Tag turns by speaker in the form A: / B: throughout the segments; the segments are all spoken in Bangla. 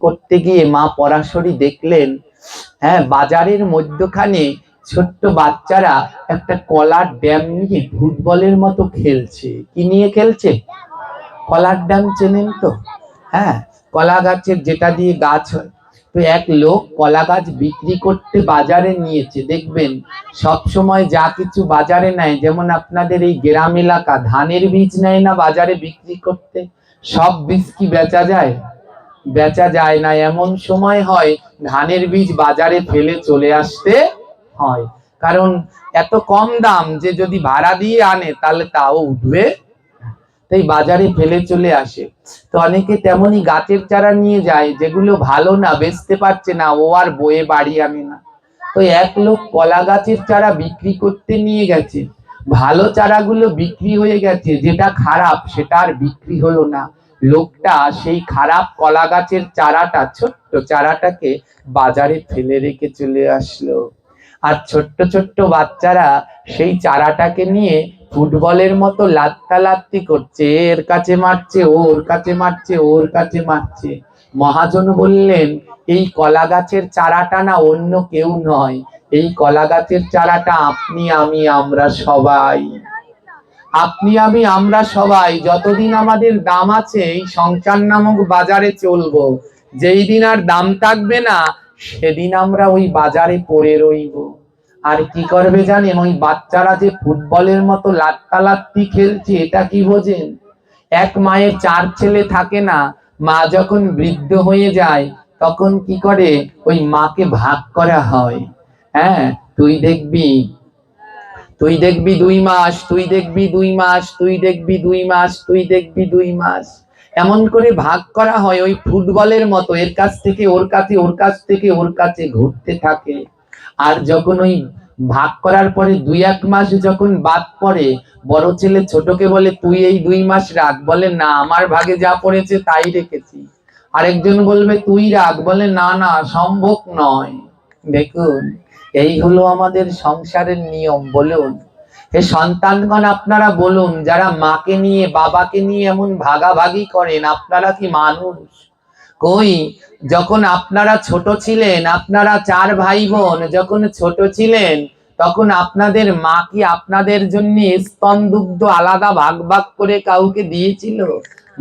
A: করতে গিয়ে মা পরাশরী দেখলেন, হ্যাঁ, বাজারের মধ্যখানে ছোট্ট বাচ্চারা একটা কলার ড্যাম নিয়ে ফুটবলের মতো খেলছে। কি নিয়ে খেলছে? কলার ড্যাম চেনেন তো? হ্যাঁ, কলা গাছের, যেটা দিয়ে গাছ হয়। তো এক লোক কলা গাছ বিক্রি করতে বাজারে নিয়েছে। দেখবেন সব সময় যা কিছু বাজারে নেয়, যেমন আপনাদের এই গ্রাম এলাকা ধানের বীজ নেয় না বাজারে বিক্রি করতে, সব বীজ কি বেচা যায়? বেচা যায় না। এমন সময় হয় ধানের বীজ বাজারে ফেলে চলে আসতে হয়, কারণ এত কম দাম যে যদি ভাড়া দিয়ে আনে তাহলে তাও উঠবে, তাই বাজারে ফেলে চলে আসে। তো অনেকে তেমনি গাছের চারা নিয়ে যায় যেগুলো ভালো না, বেচতে পারছে না, ও আর বয়ে বাড়ি আনে না। তো এক লোক কলা গাছের চারা বিক্রি করতে নিয়ে গেছে, ভালো চারাগুলো বিক্রি হয়ে গেছে, যেটা খারাপ সেটা আর বিক্রি হলো না। লোকটা সেই খারাপ কলা গাছের চারাটা, ছোট্ট চারাটাকে বাজারে ফেলে রেখে চলে আসলো। আর ছোট্ট ছোট্ট বাচ্চারা সেই চারাটাকে নিয়ে ফুটবলের মতো লাত্তালাত্তি করছে, এর কাছে মারছে, ওর কাছে মারছে, ওর কাছে মারছে। মহাজন বললেন, এই কলা গাছের চারাটা না অন্য কেউ নয়, এই কলা গাছের চারাটা আপনি, আমি, আমরা সবাই। আপনি, আমি, আমরা সবাই যতদিন আমাদের দাম আছে এই সংসার নামক বাজারে চলবো। যেই দিন আর দাম থাকবে না, সেদিন আমরা ওই বাজারে পড়ে রইব। আর কি করবে জানেন? ওই বাচ্চারা যে ফুটবলের মতো লাত্তালাত্তি খেলছে, এটা কি বোঝেন? এক মায়ের 4 ছেলে থাকে না, মা যখন বৃদ্ধ হয়ে যায় তখন কি করে? ওই মাকে ভাগ করা হয়। হ্যাঁ, তুই দেখবি 2 মাস, তুই দেখবি 2 মাস, তুই দেখবি 2 মাস, তুই দেখবি 2 মাস, এমন করে ভাগ করা হয় ওই ফুটবলের মতো। এর কাছ থেকে ওর কাছে, ওর কাছ থেকে ওর কাছে ঘুরতে থাকে। আর যখন ওই ভাগ করার পরে 2-1 মাস যখন বাদ পড়ে, বড় ছেলে ছোটকে বলে, তুই এই 2 মাস রাখ। বলে, না, আমার ভাগে যা পড়েছে তাই রেখেছি। আরেকজন বলবে, তুই রাখ। বলে, না না, সম্ভব নয়। দেখুন, এই হলো আমাদের সংসারের নিয়ম। বলুন হে সন্তানগণ, আপনারা বলুন, যারা মাকে নিয়ে, বাবাকে নিয়ে এমন ভাগাভাগি করেন, আপনারা কি মানুষ? কই, যখন আপনারা ছোট ছিলেন, আপনারা 4 ভাই বোন যখন ছোট ছিলেন, তখন আপনাদের মা কি আপনাদের জন্য স্তন দুগ্ধ আলাদা ভাগ ভাগ করে কাউকে দিয়েছিল?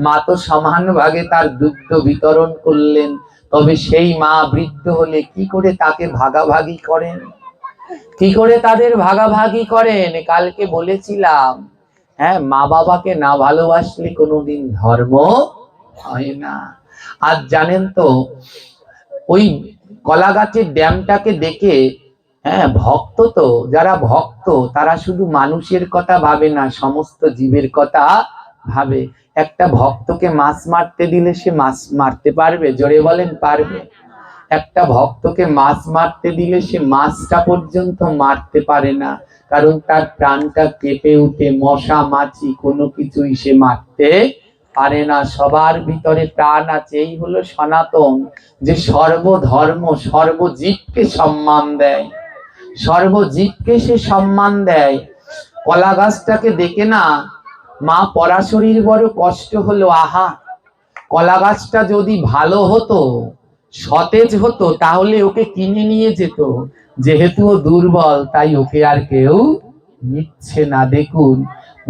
A: মা তো সমান ভাগে তার দুগ্ধ বিতরণ করলেন। তবে সেই মা বৃদ্ধ হলে কি করে তাকে ভাগাভাগি করেন? কি করে তাদের ভাগাভাগি করেন? কালকে বলেছিলাম, হ্যাঁ, মা বাবাকে না ভালোবাসলে কোনোদিন ধর্ম হয় না। আর জানেন তো, ওই কলা গাছের ড্যামটাকে দেখে, হ্যাঁ, ভক্ত তো, যারা ভক্ত তারা শুধু মানুষের কথা ভাবে না, সমস্ত জীবের কথা ভাবে। একটা ভক্তকে মাছ মারতে দিলে সে মাছ মারতে পারবে? জোরে বলেন, পারবে? একটা ভক্তকে মাছ মারতে দিলে সে মাছটা পর্যন্ত মারতে পারে না, কারণ তার প্রাণটা কেঁপে উঠে। মশা মাছি কোনো কিছুই সে মারতে পারে না। সবার ভিতরে প্রাণ আছে। এই হলো সনাতন, যে সর্বধর্ম সর্বজীবকে সম্মান দেয়, সর্বজীবকে সে সম্মান দেয়। কলা গাছটাকে দেখে না মা পরাশরীর বড় কষ্ট হলো। আহা, কলা গাছটা যদি ভালো হতো, সতেজ হতো, তাহলে ওকে কিনে নিয়ে যেত। যেহেতু ও দুর্বল, তাই ওকে আর কেউ নিচ্ছে না। দেখুন,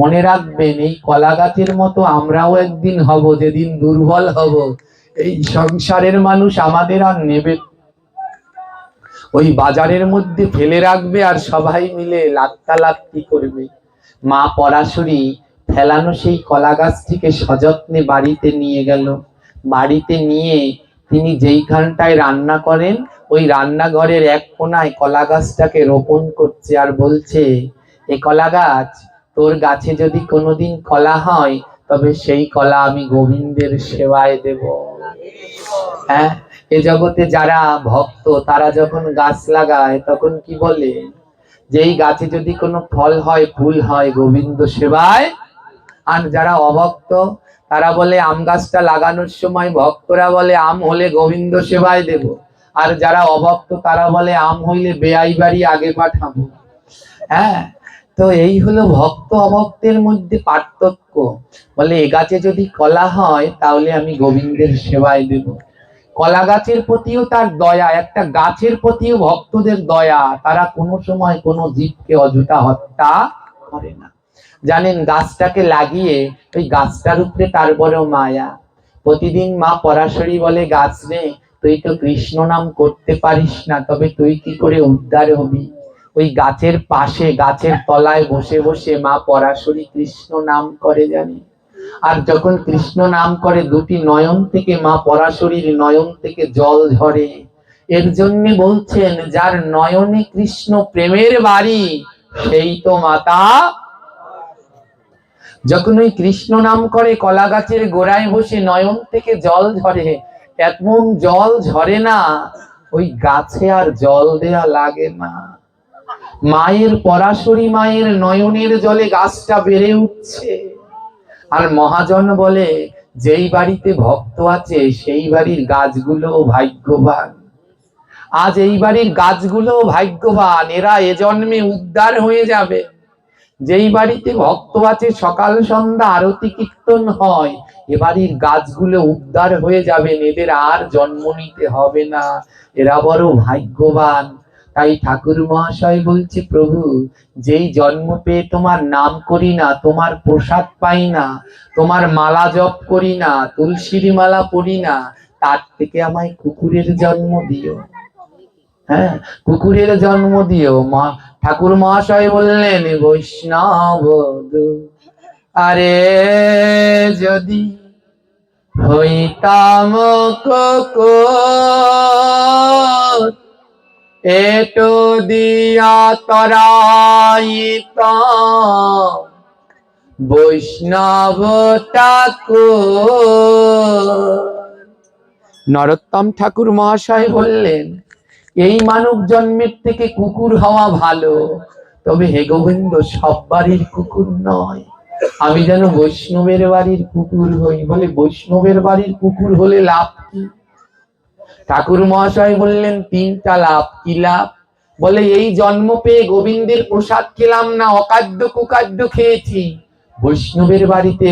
A: মনে রাখবেন, এই কলা গাছের মতো আমরাও একদিন হব, যেদিন দুর্বল হব। এই সংসারের মানুষ আমাদের আর নেবে, ওই বাজারের মধ্যে ফেলে রাখবে আর সবাই মিলে লাত্তালাত্তি করবে। মা পরাশরী ফেলানো সেই কলা গাছটিকে সযত্নে বাড়িতে নিয়ে গেল। বাড়িতে নিয়ে তিনি যেইখানটায় রান্না করেন, ওই রান্নাঘরের এক কোনায় কলা গাছটাকে রোপণ করছে। আর বলছে, এ কলা গাছ, তোর গাছে যদি কোনোদিন কলা হয়, তবে সেই কলা আমি গোবিন্দের সেবায় দেব। হ্যাঁ, এ জগতে যারা ভক্ত তারা যখন গাছ লাগায় তখন কি বলে? যেই গাছে যদি কোনো ফল হয়, ফুল হয়, গোবিন্দ সেবায়। আর যারা অভক্ত তারা বলে, আম গাছটা লাগানোর সময় ভক্তরা বলে, আম হলে গোবিন্দ সেবায় দেব। আর যারা অভক্ত তারা বলে, আম হইলে বেয়াই বাড়ি আগে পাঠাবো। হ্যাঁ, তো এই হলো ভক্ত অভক্তের মধ্যে পার্থক্য। বলে, এ গাছে যদি কলা হয় তাহলে আমি গোবিন্দের সেবায় দেব। কলা গাছের প্রতিও তার দয়া, একটা গাছের প্রতিও ভক্তদের দয়া, তারা কোনো সময় কোনো জীবকে অযথা হত্যা করে না। জানেন, গাছটাকে লাগিয়ে ওই গাছটার উপরে তার বড় মায়া। প্রতিদিন মা পরাশরী বলে, গাছ রে, তুই তো কৃষ্ণ নাম করতে পারিস না, তবে তুই কি করে উদ্ধার হবি? ওই গাছের পাশে, গাছের তলায় বসে বসে মা পরাশরী কৃষ্ণ নাম করে, জানি। আর যখন কৃষ্ণ নাম করে, দুটি নয়ন থেকে, মা পরাশরীর নয়ন থেকে জল ঝরে। এর জন্য বলছেন, যার নয়নে কৃষ্ণ প্রেমের বাড়ি, সেই তো মাতা। যখন ওই কৃষ্ণ নাম করে, কলা গাছের গোড়ায় বসে নয়ন থেকে জল ঝরে। এমন জল ঝরে না, ওই গাছে আর জল দেয়া লাগে না। মায়ের, পরাশরী মায়ের নয়নের জলে গাছটা বেড়ে উঠছে। আর মহাজন বলে, যেই বাড়িতে ভক্ত আছে সেই বাড়ির গাছগুলো ভাগ্যবান। আজ এই বাড়ির গাছগুলো ভাগ্যবান, এরা এ জন্মে উদ্ধার হয়ে যাবে। যেই বাড়িতে ভক্ত আছে, সকাল সন্ধ্যা আরতি কীর্তন হয়, এ বাড়ির গাছগুলো উদ্ধার হয়ে যাবে, এদের আর জন্ম নিতে হবে না, এরা বড় ভাগ্যবান। তাই ঠাকুর মহাশয় বলছে, প্রভু, যেই জন্ম পেয়ে তোমার নাম করি না, তোমার প্রসাদ পাই না, তোমার মালা জপ করি না, তুলসীর মালা পড়ি না, তার থেকে আমায় কুকুরের জন্ম দিও। হ্যাঁ, কুকুরের জন্ম দিও। মা ঠাকুর মহাশয় বললেন, বৈষ্ণব আরে যদি হইতাম কুকুর, এটো দিয়া তরাইতাম বৈষ্ণব ঠাকুর। নরোত্তম ঠাকুর মহাশয় বললেন, এই মানব জন্মের থেকে কুকুর হওয়া ভালো, তবে হে গোবিন্দ, সব বাড়ির কুকুর নয়, আমি যেন বৈষ্ণবের বাড়ির কুকুর হই। বলে, বৈষ্ণবের বাড়ির কুকুর হলে লাভ কি? ঠাকুর মহাশয় বললেন, তিনটা লাভ। কি লাভ? বলে, এই জন্ম পেয়ে গোবিন্দের প্রসাদ খেলাম না, অকাদ্য কুকাদ্য খেয়েছি। বৈষ্ণবের বাড়িতে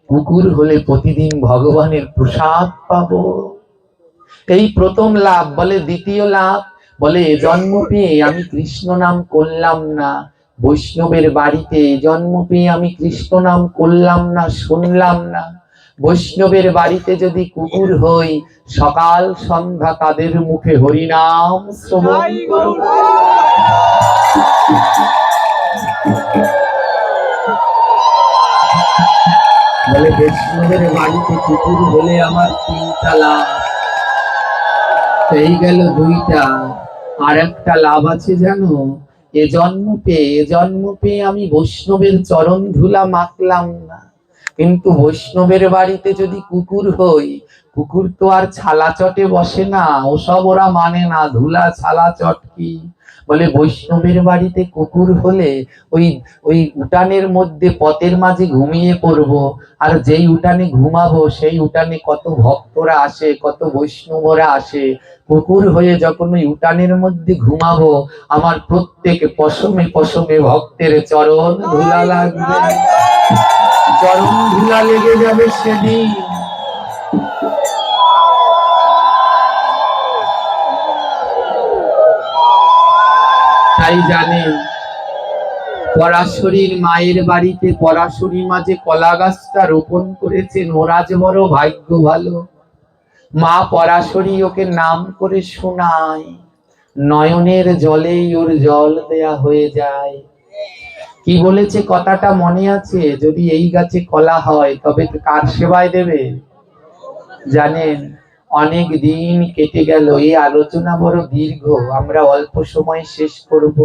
A: কুকুর হলে প্রতিদিন ভগবানের প্রসাদ পাবো। এই প্রথম লাভ। বলে, দ্বিতীয় লাভ, বলে, জন্ম পেয়ে আমি কৃষ্ণ নাম করলাম না, বৈষ্ণবের বাড়িতে জন্ম পেয়ে আমি কৃষ্ণ নাম করলাম না, শুনলাম না, বৈষ্ণবের বাড়িতে যদি কুকুর হই, সকাল সন্ধ্যা তাদের মুখে হরিনাম শ্রবণ করব। বলে, বৈষ্ণবের বাড়িতে কুকুর হলে আমার তিনটা লাভ। এই গেল দুইটা। আর একটা লাভ আছে জানো? এ জন্ম পেয়ে আমি বৈষ্ণবের চরণ ধুলা মাখলাম না, কিন্তু বৈষ্ণবের বাড়িতে যদি কুকুর হই, কুকুর তো আর ছালা চটে বসে না, ওসব ওরা মানে না, ধুলা ছালা চট কি। বলে, বৈষ্ণবের বাড়িতে কুকুর হলে ওই ওই উঠানের মধ্যে পথের মাঝে ঘুমিয়ে পড়বো, আর যেই উঠানে ঘুমাবো সেই উঠানে কত ভক্তরা আসে, কত বৈষ্ণবরা আসে। কুকুর হয়ে যখন ওই উঠানের মধ্যে ঘুমাবো, আমার প্রত্যেক পশমে পশমে ভক্তের চরণ ধুলা লাগবে, চরণ ধুলা লেগে যাবে সেদিন। তাই জানেন, পরাশরীর মায়ের বাড়িতে পরাশরী মা যে কলা গাছটা রোপণ করেছেন, ওরা যে বড় ভাগ্য ভালো। মা পরাশরী ওকে নাম করে শোনায়, নয়নের জলেই ওর জল দেয়া হয়ে যায়। কি বলেছে কথাটা মনে আছে? যদি এই গাছে কলা হয়, তবে কার সেবায় দেবে? জানেন, অনেক দিন কেটে গেল, এই আলোচনা বড় দীর্ঘ, আমরা অল্প সময় শেষ করব।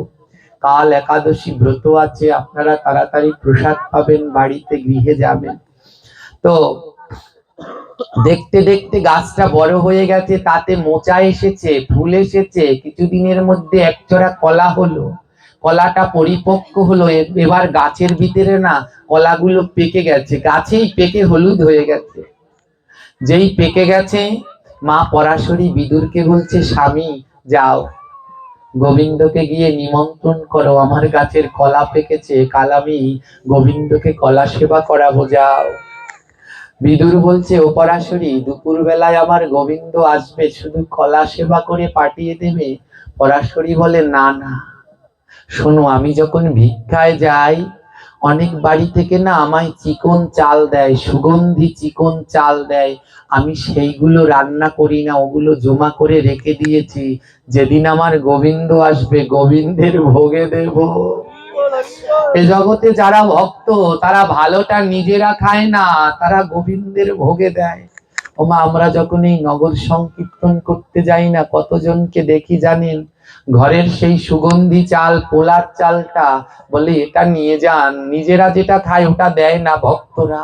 A: কাল একাদশী ব্রত আছে, আপনারা তাড়াতাড়ি প্রসাদ পাবেন, বাড়িতে গৃহে যাবেন। তো দেখতে দেখতে গাছটা বড় হয়ে গেছে, তাতে মোচা এসেছে, ফুল এসেছে, কিছুদিনের মধ্যে একচোরা কলা হলো। কলাটা পরিপক্ক হলো, এবার গাছের ভিতরে না কলাগুলো পেকে গেছে, গাছেই পেকে হলুদ হয়ে গেছে। যেই পেকে গেছে, মা পরাশরী বিদুরকে বলছে, স্বামী যাও, গোবিন্দকে গিয়ে নিমন্ত্রণ করো, আমার গাছের কলা পেকেছে, কাল আমি গোবিন্দকে কলা সেবা করাবো, যাও। বিদুর বলছে, ও পরাশরী, দুপুর বেলায় আমার গোবিন্দ আসবে, শুধু কলা সেবা করে পাঠিয়ে দেবে? পরাশরী বলে, না না, শোনো, আমি যখন ভিক্ষায় যাই, অনেক বাড়ি থেকে না আমায় চিকন চাল দেয়, সুগন্ধি চিকন চাল দেয়, আমি সেইগুলো রান্না করি না, ওগুলো জমা করে রেখে দিয়েছি, যেদিন আমার গোবিন্দ আসবে গোবিন্দের ভোগে দেব। এ জগতে যারা ভক্ত, তারা ভালোটা নিজেরা খায় না, তারা গোবিন্দের ভোগে দেয়। ওমা, আমরা যখন এই নগর সংকীর্তন করতে যাই না, কতজনকে দেখি জানেন, ঘরের সেই সুগন্ধি চাল, পোলার চালটা, বলে এটা নিয়ে যান, নিজেরা যেটা খায় ওটা দেয় না ভক্তরা,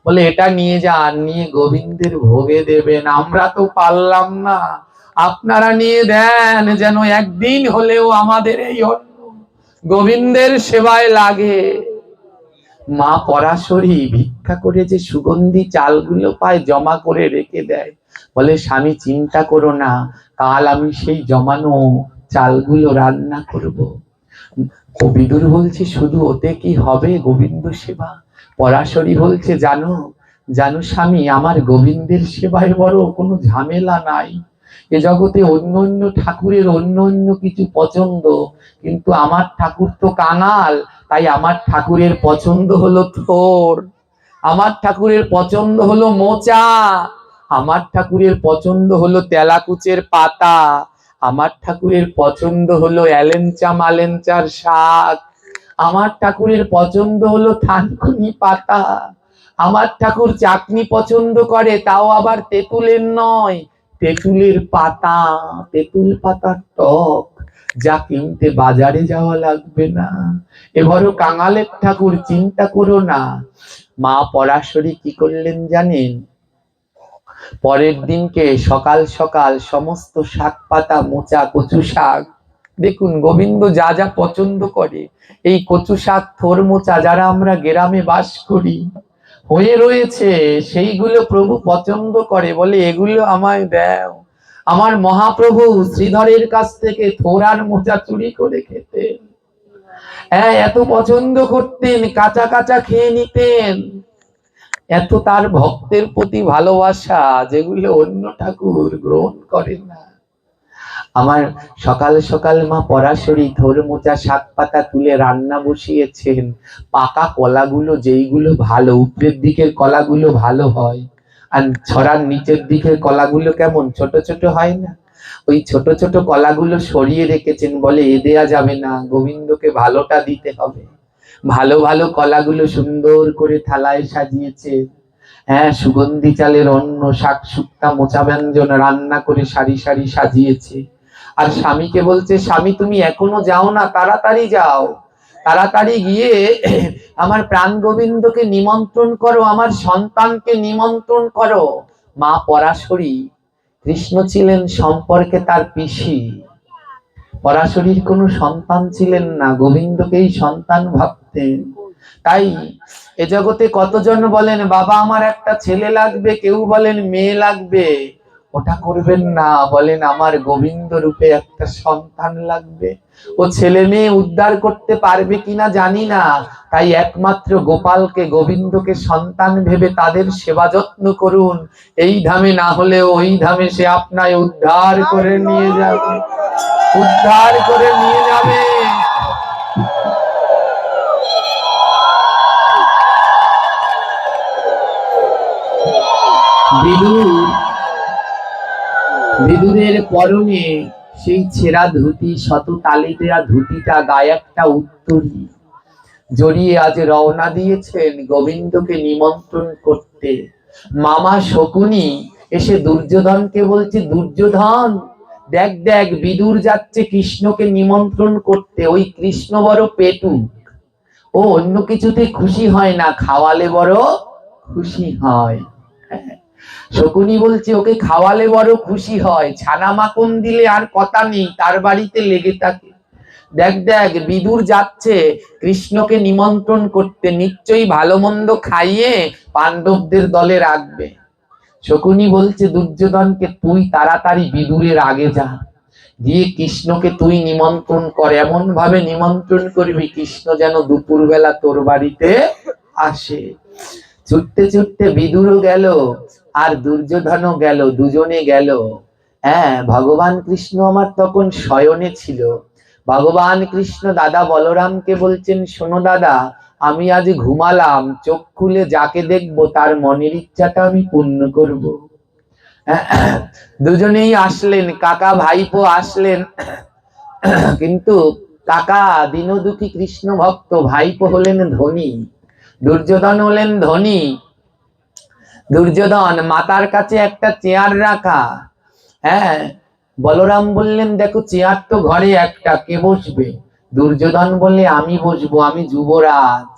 A: বলে এটা নিয়ে যান, নিয়ে গোবিন্দের ভোগে দেবেন। আমরা তো পারলাম না, আপনারা নিয়ে দেন, যেন একদিন হলেও আমাদের এই অন্ন গোবিন্দের সেবায় লাগে। মা পরাশরী ভিক্ষা করে যে সুগন্ধি চালগুলো পায়, জমা করে রেখে দেয়, বলে, স্বামী চিন্তা করো না, কাল আমি সেই জমানো চালগুলো রান্না করব। বিদুর বলছে, শুধু ওতে কি হবে গোবিন্দ সেবা? পরাশরী বলছে, জানো জানো স্বামী, আমার গোবিন্দের সেবায় বড় কোনো ঝামেলা নাই। এ জগতে অন্য অন্য ঠাকুরের অন্য অন্য কিছু পছন্দ, কিন্তু আমার ঠাকুর তো কাঙাল, তাই আমার ঠাকুরের পছন্দ হলো থোর, আমার ঠাকুরের পছন্দ হলো মোচা, আমার ঠাকুরের পছন্দ হলো তেলাকুচের পাতা, আমার ঠাকুরের পছন্দ হলো এলেঞ্চা মালেঞ্চার শাক, আমার ঠাকুরের পছন্দ হলো থানকুনি পাতা, আমার ঠাকুর চাটনি পছন্দ করে, তাও আবার তেঁতুলের নয়, তেঁতুলের পাতা, তেঁতুল পাতার টক, যা কিনতে বাজারে যাওয়া লাগবে না। এবারও কাঙালের ঠাকুর, চিন্তা করো না। মা পরাশরী কি করলেন জানেন? পরের দিনকে সকাল সকাল সমস্ত শাক পাতা, মোচা, কচু শাক, দেখুন গোবিন্দ যা যা পছন্দ করে, এই কচু শাক, থোর, মোচা, যারা আমরা গ্রামে বাস করি হয়ে রয়েছে, সেইগুলো প্রভু পছন্দ করে, বলে এগুলো আমায় দাও। আমার মহাপ্রভু শ্রীধরের কাছ থেকে থোর আর মোচা চুরি করে খেতেন, হ্যাঁ, এত পছন্দ করতেন, কাঁচা কাঁচা খেয়ে নিতেন, এত তার ভক্তের প্রতি ভালোবাসা, যেগুলো অন্য ঠাকুর গ্রহণ করেন না। আমার সকাল সকাল মা পরাশরী থোর, মোচা, শাক পাতা তুলে রান্না বসিয়েছেন। পাকা কলাগুলো, যেইগুলো ভালো, উপরের দিকের কলাগুলো ভালো হয়, আর ছড়ার নিচের দিকের কলাগুলো কেমন ছোট ছোট হয় না, ওই ছোট ছোট কলাগুলো সরিয়ে রেখেছেন, বলে এ দেয়া যাবে না, গোবিন্দকে ভালোটা দিতে হবে। ভালো ভালো কলাগুলো সুন্দর করে থালায় সাজিয়েছে, হ্যাঁ, সুগন্ধি চালের অন্ন, শাক শুক্তা, মোচা ব্যঞ্জন রান্না করে সারি সারি সাজিয়েছে। আর স্বামীকে বলছে, স্বামী তুমি এখনো যাও না, তাড়াতাড়ি যাও, তাড়াতাড়ি গিয়ে আমার প্রাণ গোবিন্দকে নিমন্ত্রণ করো, আমার সন্তানকে নিমন্ত্রণ করো। মা পরাশরী, কৃষ্ণ ছিলেন সম্পর্কে তার পিসি, পরাশরীর কোনো সন্তান ছিলেন না, গোবিন্দকেই সন্তান ভাবতেন। তাই এ জগতে কতজন বলেন, বাবা আমার একটা ছেলে লাগবে, কেউ বলেন মেয়ে লাগবে, ওটা করবেন না, বলেন আমার গোবিন্দ রূপে একটা সন্তান লাগবে। ও ছেলে মেয়ে উদ্ধার করতে পারবে কিনা জানি না, তাই একমাত্র গোপালকে, গোবিন্দকে সন্তান ভেবে তাদের সেবা যত্ন করুন, এই ধামে না হলেও ওই ধামে সে আপনায় উদ্ধার করে নিয়ে যাবে, উদ্ধার করে নিয়ে যাবে। বিদুরের পরনে সেই ছেঁড়া ধুতি, শত তালি দেয়া ধুতিটা, গায়ে একটা উত্তরী জড়িয়ে আজ রওনা দিয়েছেন গোবিন্দকে নিমন্ত্রণ করতে। মামা শকুনি এসে দুর্যোধনকে বলছে, দুর্যোধন দেখ দেখ, বিদুর যাচ্ছে কৃষ্ণকে নিমন্ত্রণ করতে, ওই কৃষ্ণ বড় পেটু, ও অন্য কিছুতে খুশি হয় না, খাওয়ালে বড় খুশি হয়। শকুনি বলছে, ওকে খাওয়ালে বড় খুশি হয়, ছানা মাখন দিলে আর কথা নেই, তার বাড়িতে লেগে থাকে। দেখ দেখ, বিদুর যাচ্ছে কৃষ্ণকে নিমন্ত্রণ করতে, নিশ্চয়ই ভালো মন্দ খাইয়ে পাণ্ডবদের দলে রাখবে। শকুনি বলছে দুর্যোধনকে, তুই তাড়াতাড়ি বিদুরের আগে যা, গিয়ে কৃষ্ণকে তুই নিমন্ত্রণ কর, এমন ভাবে নিমন্ত্রণ করবি কৃষ্ণ যেন দুপুরবেলা তোর বাড়িতে আসে। ছুটতে ছুটতে বিদুরও গেল আর দুর্যোধনও গেল, দুজনে গেল। হ্যাঁ, ভগবান কৃষ্ণ আমার তখন শয়নে ছিল। ভগবান কৃষ্ণ দাদা বলরামকে বলছেন, শোনো দাদা, আমি আজ ঘুমালাম, চোখ খুলে যাকে দেখবো তার মনের ইচ্ছাটা আমি পূর্ণ করব। দুজনেই আসলেন, কাকা ভাইপো আসলেন। কিন্তু কাকা দীনদুখী কৃষ্ণ ভক্ত, ভাইপো হলেন ধনী। দুর্যোধন হলেন ধনী। দুর্যোধন মাতার কাছে একটা চেয়ার রাখা। হ্যাঁ, বলরাম বললেন, দেখো চেয়ার তো ঘরে একটা, কে বসবে? দুর্যোধন বললে, আমি বসবো, আমি যুবরাজ,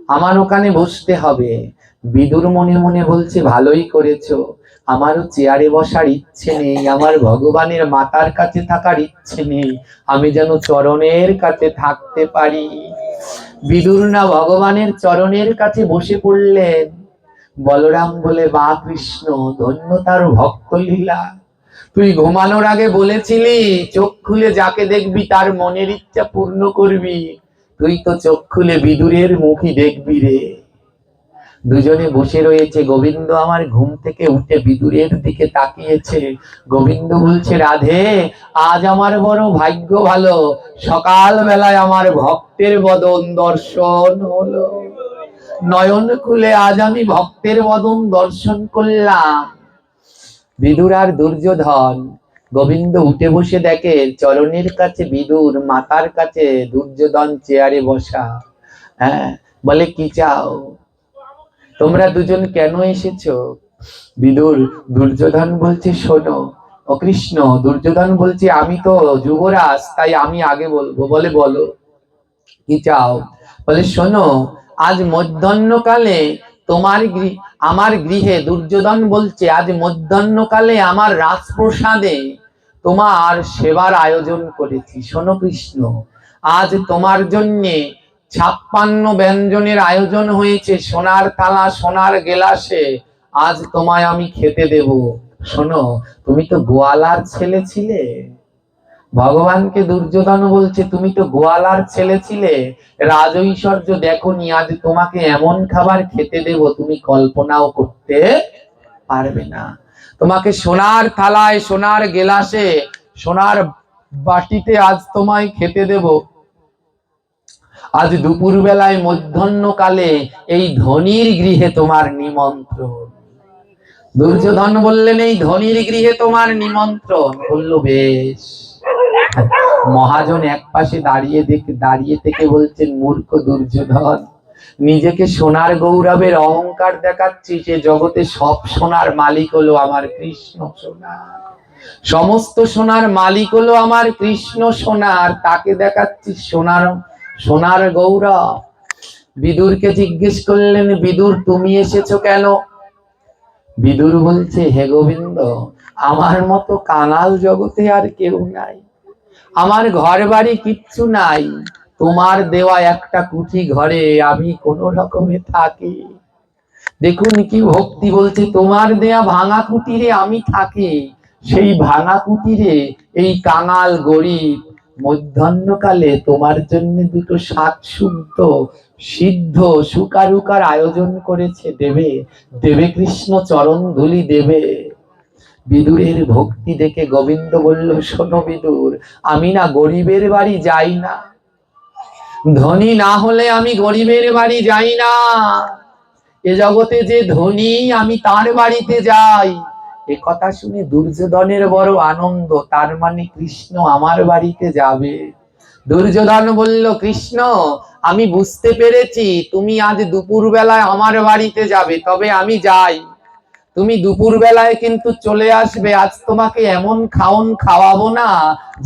A: আমার ওখানে বসতে হবে। বিদুর মনে মনে বলছে, ভালোই করেছো, আমারও চেয়ারে বসার ইচ্ছে নেই, আমার ভগবানের মাতার কাছে থাকার ইচ্ছে নেই, আমি যেন চরণের কাছে থাকতে পারি। বিদুর না ভগবানের চরণের কাছে বসে পড়লেন। বলরাম বলে, বা কৃষ্ণ, ধন্য তার ভক্ত লীলা। তুই ঘুমানোর আগে বলেছিলি চোখ খুলে যাকে দেখবি তার মনের ইচ্ছা পূর্ণ করবি, তুই তো চোখ খুলে বিদুরের মুখই দেখবি রে। দুজনে বসে রয়েছে, গোবিন্দ আমার ঘুম থেকে উঠে বিদুরের দিকে তাকিয়েছে। গোবিন্দ বলছে, রাধে, আজ আমার বড় ভাগ্য ভালো, সকাল বেলায় আমার ভক্তের বদন দর্শন হলো। নয়ন খুলে আজ আমি ভক্তের বদন দর্শন করলাম। বিদুর আর দুর্যোধন, গোবিন্দ উঠে বসে দেখে চরণের কাছে বিদুর, মাতার কাছে দুর্যোধন চেয়ারে বসা। হ্যাঁ, বলে, কি চাও? তোমরা দুজন কেন এসেছো? বিদুর, দুর্যোধন বলছে, শোনো ও কৃষ্ণ। দুর্যোধন বলছে, আমি তো যুবরাজ, তাই আমি আগে বলবো। বলে, বলো কি চাও? বলে, শোনো, আজ মধ্যাহ্নকালে তোমার আমার গৃহে, দুর্যোধন বলছে, আজ মধ্যাহ্নকালে আমার রাজপ্রসাদে তোমার সেবার আয়োজন করেছি। শোনো কৃষ্ণ, আজ তোমার জন্যে 56 ব্যঞ্জনের আয়োজন হয়েছে, সোনার থালা সোনার গেলাসে আজ তোমায় আমি খেতে দেব। শোনো, তুমি তো গোয়ালার ছেলে ছিলে। ভগবানকে দুর্যোধন বলছে, তুমি তো গোয়ালার ছেলে ছিলে, রাজৈশ্বর্য দেখোনি, আজ তোমাকে এমন খাবার খেতে দেব তুমি কল্পনাও করতে পারবে না। তোমাকে সোনার থালায় সোনার গেলাসে সোনার বাটিতে আজ তোমায় খেতে দেব। আজ দুপুর বেলায় মধ্যাহ্নকালে এই ধনীর গৃহে তোমার নিমন্ত্রণ। দুর্যোধন বললেন, এই ধনীর গৃহে তোমার নিমন্ত্রণ। বললো, বেশ। মহাজন এক পাশে দাঁড়িয়ে থেকে বলছেন, মূর্খ দুর্যোধন, নিজেকে সোনার গৌরবের অহংকার দেখাচ্ছি, সে জগতে সব সোনার মালিক হলো আমার কৃষ্ণ সোনা, সমস্ত সোনার মালিক হলো আমার কৃষ্ণ সোনার, তাকে দেখাচ্ছি সোনার সোনার গৌরব। বিদুরকে জিজ্ঞেস করলেন, বিদুর, তুমি এসেছো কেন? বিদুর বলছে, হে গোবিন্দ, আমার মতো কাঙাল জগতে আর কেউ নাই, আমার ঘর বাড়ি কিচ্ছু নাই, তোমার দেওয়া একটা কুঠি ঘরে আমি কোন রকমে থাকি। দেখুন কি ভক্তি, বলছে, তোমার দেয়া ভাঙা কুটিরে আমি থাকি, সেই ভাঙা কুটিরে এই কাঙাল গরিব মধ্যাহ্নকালে তোমার জন্য দুটো শাক শুদ্ধ সিদ্ধ সুকারুকার আয়োজন করেছে, দেবে দেবে কৃষ্ণ, চরণ ধুলি দেবে। বিদুরের ভক্তি দেখে গোবিন্দ বলল, শোনো বিদুর, আমি না গরিবের বাড়ি যাই না, ধনী না হলে আমি গরিবের বাড়ি যাই না, এ জগতে যে ধনী আমি তার বাড়িতে যাই। এ কথা শুনে দুর্যোধনের বড় আনন্দ, তার মানে কৃষ্ণ আমার বাড়িতে যাবে। দুর্যোধন বলল, কৃষ্ণ, আমি বুঝতে পেরেছি তুমি আজ দুপুর বেলায় আমার বাড়িতে যাবে, তবে আমি যাই, তুমি দুপুর বেলায় কিন্তু চলে আসবে, আজ তোমাকে এমন খাওন খাওয়াবো না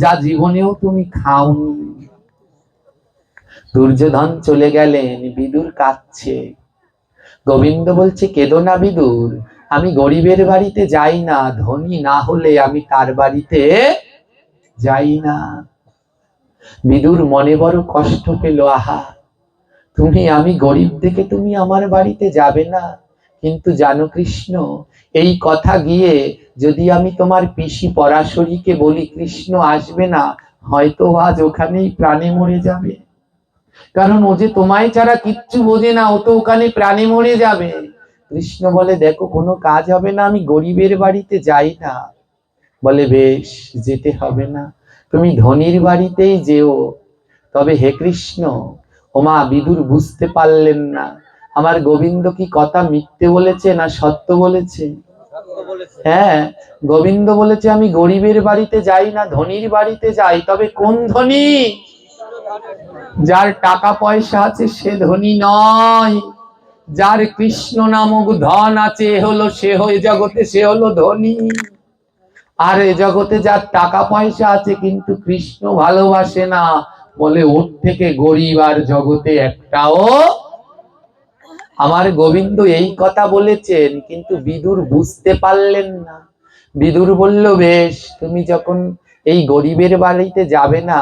A: যা জীবনেও তুমি খাওনি। দুর্যোধন চলে গেলেন, বিদুর কাঁদছে। গোবিন্দ বলছে, কেঁদো না বিদুর, আমি গরিবের বাড়িতে যাই না, ধনী না হলে আমি তার বাড়িতে যাই না। বিদুর মনে বড় কষ্ট পেল, আহা, আমি গরিব দেখে তুমি আমার বাড়িতে যাবে না, কিন্তু জানো কৃষ্ণ, এই কথা গিয়ে যদি আমি তোমার পিসি পরাশরীকে বলি কৃষ্ণ আসবে না, হয়তো আজ ওখানেই প্রাণে মরে যাবে। কারণ ও যে তোমায় ছাড়া কিচ্ছু বোঝে না, ও তো ওখানে প্রাণে মরে যাবে। কৃষ্ণ বলে দেখো কোনো কাজ হবে না, আমি গরিবের বাড়িতে যাই না। বলে বেশ, যেতে হবে না, তুমি ধনির বাড়িতেই যেও। তবে হে কৃষ্ণ, ওমা বিদুর বুঝতে পারলেন না আমার গোবিন্দ কি কথা মিথ্যে বলেছে না সত্য বলেছে। হ্যাঁ, গোবিন্দ বলেছে আমি গরিবের বাড়িতে যাই না, ধনির বাড়িতে যাই। তবে কোন ধনী? যার টাকা পয়সা আছে সে ধনী নয়, যার কৃষ্ণ নামক ধন আছে হলো সে হয়ে জগতে সে হলো ধনী। আর এ জগতে যার টাকা পয়সা আছে কিন্তু কৃষ্ণ ভালোবাসে না, বলে ওর থেকে গরিব আর জগতে একটাও। আমার গোবিন্দ এই কথা বলেছেন, কিন্তু বিদুর বুঝতে পারলেন না। বিদুর বলল বেশ, তুমি যখন এই গরিবের বাড়িতে যাবে না,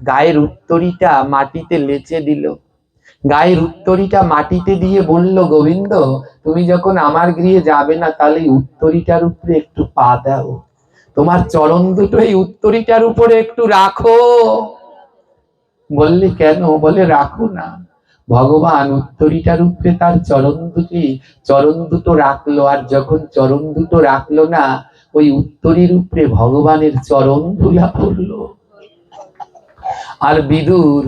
A: গায়ের উত্তরীটা মাটিতে লেচে দিল। গায়ের উত্তরীটা মাটিতে দিয়ে বলল গোবিন্দ, তুমি যখন আমার গৃহে যাবে না, তাহলে উত্তরীটার উপরে একটু পা দাও, তোমার চরণ দুটো এই উত্তরীটার উপরে একটু রাখো। বললে কেন? বলে রাখো না। ভগবান উত্তরীটার উপরে তার চরণ দুটো রাখলো, আর যখন চরণ দুটো রাখলো না, ওই উত্তরীর উপরে ভগবানের চরণ ধুলা পড়লো। আর বিদুর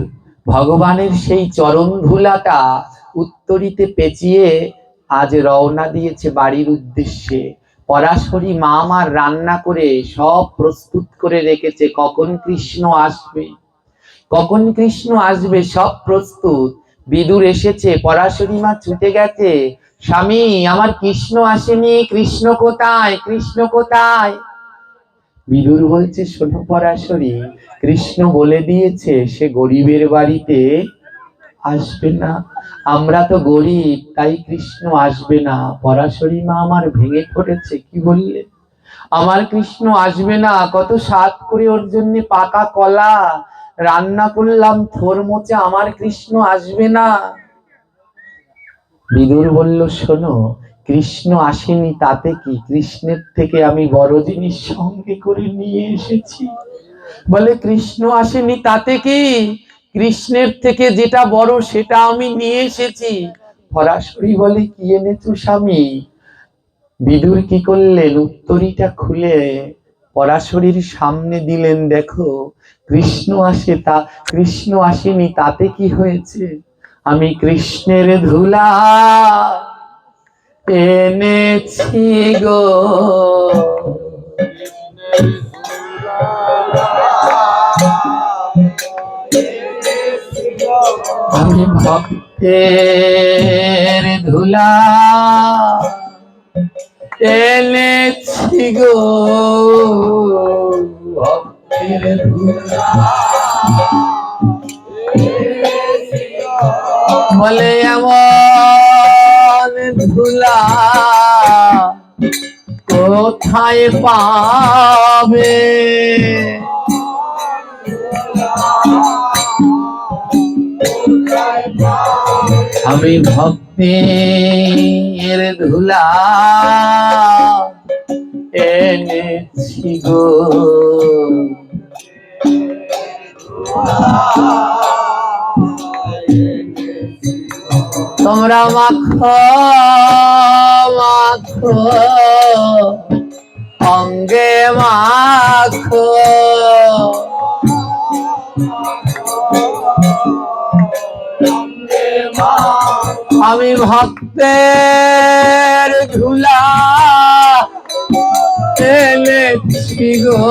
A: ভগবানের সেই চরণ ধুলাটা উত্তরীতে পেঁচিয়ে আজ রওনা দিয়েছে বাড়ির উদ্দেশ্যে। পরাশরী মা আমার রান্না করে সব প্রস্তুত করে রেখেছে, কখন কৃষ্ণ আসবে, কখন কৃষ্ণ আসবে সব প্রস্তুত। বিদুর এসেছে, পরাশরী মা ছুটে গেছে, স্বামী আমার কৃষ্ণ আসেনি, কৃষ্ণ কোথায়, কৃষ্ণ কোথায়? বিদুর বলছে শোনো পরাশরী, কৃষ্ণ বলে দিয়েছে সে গরিবের বাড়িতে আসবে না। আমরা তো গরিব, তাই কৃষ্ণ আসবে না। পরাশরী মা আমার ভেঙে পড়েছে, কি বললে? আমার কৃষ্ণ আসবে না? কত স্বাদ করে ওর জন্য পাকা কলা রান্না করলাম, থোর মোচা, আমার কৃষ্ণ আসবে না? বিদুর বলল শোনো, কৃষ্ণ আসেনি তাতে কি, কৃষ্ণের থেকে আমি বড় জিনিস সঙ্গে করে নিয়ে এসেছি। বলে কৃষ্ণ আসেনি তাতে কি, কৃষ্ণের থেকে যেটা বড় সেটা আমি নিয়ে এসেছি। পরাশরী বলে কি এনেছো স্বামী? বিদুর কি করলেন, উত্তরীটা খুলে পরাশরীর সামনে দিলেন, দেখো কৃষ্ণ কৃষ্ণ আসেনি তাতে কি হয়েছে, আমি কৃষ্ণের ধুলা এনেছি গো। আমি ভক্তের ধুলা এনেছি গো, ভক্তের ধুলা। বলে এমন ধুলা কোথায় পাবে, আমি ভক্তের ধুলা এনেছি গো। তোমরা মাখো মাখো অঙ্গে মাখো, আমি ভক্তের ধুলা এনেছি গো।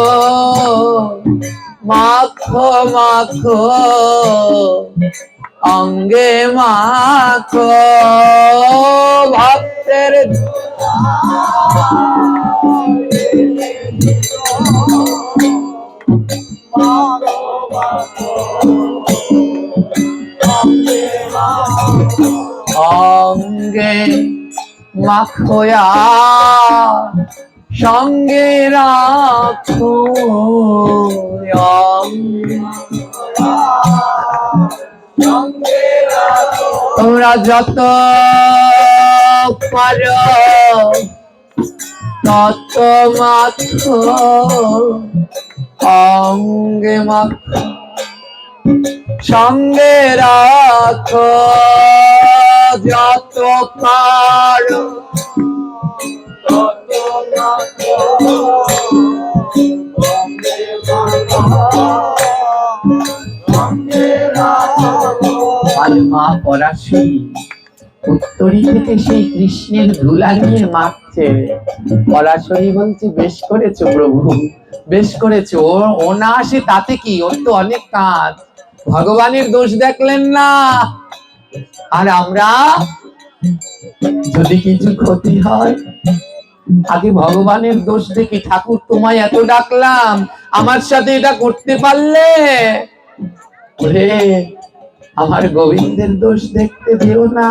A: মাখো মাখো অঙ্গে মাখো ভক্তের অঙ্গে মাখোয়া সঙ্গে রাখো, তোমরা যত পারো তত মাখো অঙ্গে মাখো। সঙ্গে রাখো যত পারো, আর মা পরাশী উত্তরী থেকে সেই কৃষ্ণের ধুলা নিয়ে মাখছে। পরাশরী বলছে, বেশ করেছো প্রভু, বেশ করেছো। ও না আসে তাতে কি, ওর তো অনেক কাজ। ভগবানের দোষ দেখলেন না। আর আমরা যদি কিছু ক্ষতি হয়, আগে ভগবানের দোষ দেখি। ঠাকুর তোমায় এত ডাকলাম, আমার সাথে এটা করতে পারলে? আমার গোবিন্দের দোষ দেখতে যেও না।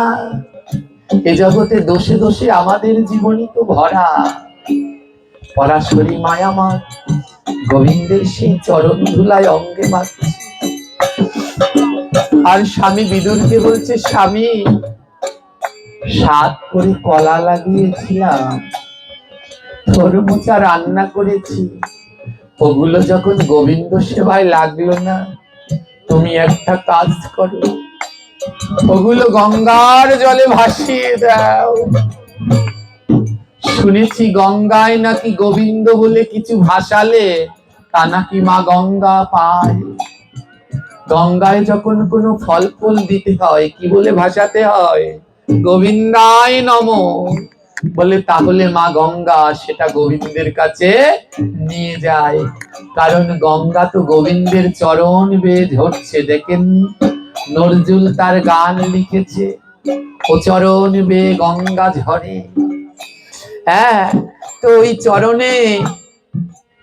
A: এ জগতে দোষে দোষে আমাদের জীবনই তো ভরা। পরাশরী মায়া মা গোবিন্দের সেই চরণ ধুলায় অঙ্গে মাখছে। আর স্বামী বিদুরকে বলছে, স্বামী, 7 করে কলা লাগিয়েছিলাম, তরমুচা রান্না করেছি, ওগুলো যখন গোবিন্দ সেবায় লাগলো না, তুমি একটা কাজ করো, ওগুলো গঙ্গার জলে ভাসিয়ে দাও। শুনেছি গঙ্গায় নাকি গোবিন্দ বলে কিছু ভাসালে তা নাকি মা গঙ্গা পায়। গঙ্গায় যখন কোনো ফল ফুল দিতে হয়, কি বলে ভাসাতে হয়? গোবিন্দায় নমঃ বলে। তাহলে মা গঙ্গা সেটা গোবিন্দের কাছে নিয়ে যায়। কারণ গঙ্গা তো গোবিন্দের চরণ বেয়ে ঝরছে। দেখেন নজরুল তার গান লিখেছে, ও চরণ বেয়ে গঙ্গা ঝরে। হ্যাঁ, তো ওই চরণে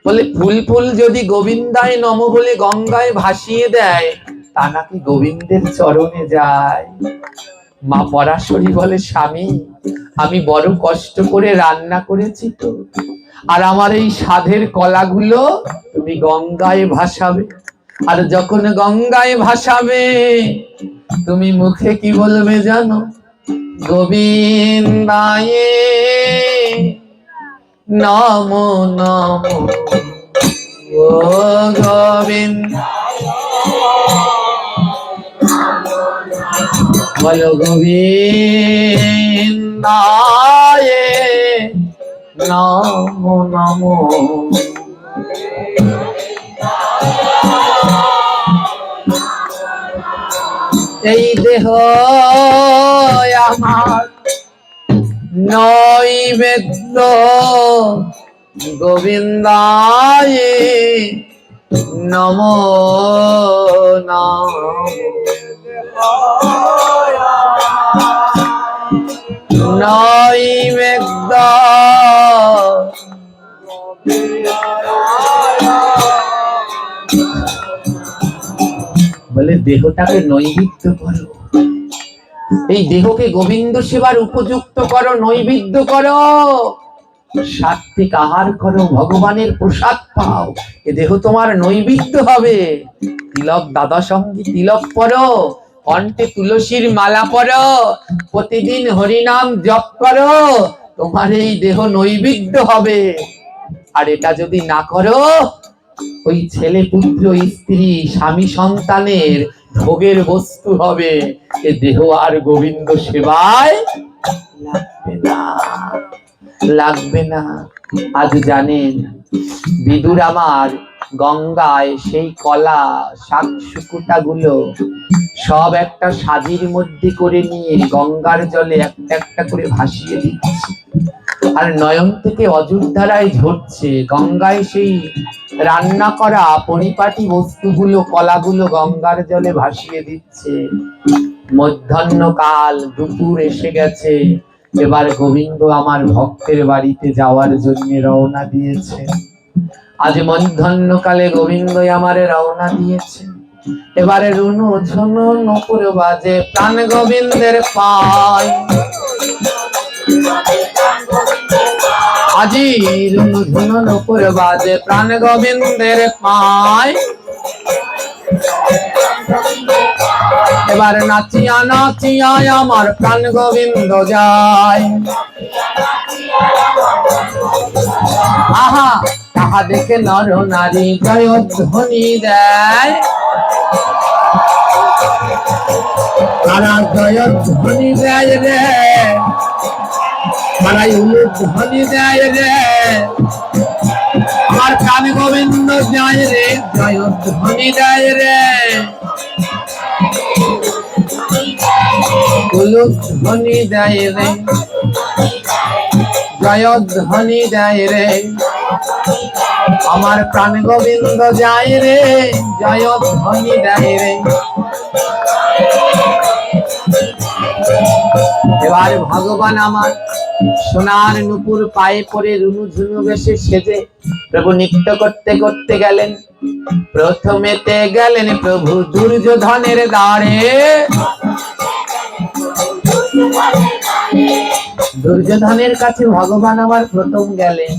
A: বলে ফুল ফুল যদি গোবিন্দায় নম বলে গঙ্গায় ভাসিয়ে দেয়, তা নাকি গোবিন্দের চরণে যায়। মা পরাশরী বলে, স্বামী, আমি বড় কষ্ট করে রান্না করেছি তো, আর আমার এই সাধের কলাগুলো তুমি গঙ্গায় ভাসাবে। আর যখন গঙ্গায় ভাসাবে, তুমি মুখে কি বলবে জানো? গোবিন্দায় নমো নমো, ও গোবিন্দ। বলো গোবিন্দায় নমো নমো। এই দেহ আমার নৈবেদ্য গোবিন্দায় নমো নমো। নৈবেদ্য বলে, দেহটাকে নৈবেদ্য করো, এই দেহকে গোবিন্দ সেবার উপযুক্ত করো, নৈবেদ্য করো, সাত্বিক আহার করো, ভগবানের প্রসাদ পাও। এ দেহ তোমার নৈবেদ্য হবে। তিলক দাদা সঙ্গে তিলক পরো, কণ্ঠে তুলসীর মালা পরো, প্রতিদিন হরিনাম জপ করো, তোমার এই দেহ নৈবেদ্য হবে। আর এটা যদি না করো, ওই ছেলে পুত্র স্ত্রী স্বামী সন্তানের ভোগের বস্তু হবে। এ দেহ আর গোবিন্দ সেবায় লাগবে না, লাগবে না। আজ জানেন, বিদুর আমার গঙ্গায় সেই কলা শাক শুকুটা গুলো সব একটা সাজির মধ্যে করে নিয়ে গঙ্গার জলে একটা একটা করে ভাসিয়ে দিচ্ছে। আর নয়ন থেকে অজুর ধারায় ঝরছে। গঙ্গায় সেই রান্না করা পরিপাটি বস্তুগুলো, কলাগুলো গঙ্গার জলে ভাসিয়ে দিচ্ছে। মধ্যাহ্নকাল, দুপুর এসে গেছে। এবার গোবিন্দ আমার ভক্তের বাড়িতে যাওয়ার জন্য রওনা দিয়েছে। আজ মধ্যাহ্নকালে গোবিন্দ আমারে রওনা দিয়েছে। এবারে রুনু ঝুনু নকুর বাজে, প্রাণ গোবিন্দের পায়। আজি রুনু ঝুনু নকুর বাজে, প্রাণ গোবিন্দের পায়। এবার নাচিয়া নাচিয়া আমার প্রাণ গোবিন্দ যায়। আহা, তাহা দেখে নর নারী জয়ধ্বনি দেয়। তারা জয়ধ্বনি দেয় রে, তারাই উলুধ্বনি দেয় রে, আমার প্রাণ গোবিন্দ যায় রে, জয়ধ্বনি দেয় রে, উলুধ্বনি দেয় রে, জয়ধ্বনি দেয় রে, আমার প্রাণ গোবিন্দ যায় রে, জয়ধ্বনি দেয় রে। এবার ভগবান আমার সোনার নুপুর পায়ে পরে রুনু ঝুনু বেশে সেজে প্রভু নৃত্য করতে করতে গেলেন। প্রথমেতে গেলেন প্রভু দুর্যোধনের দ্বারে। দুর্যোধনের কাছে ভগবান আমার প্রথম গেলেন।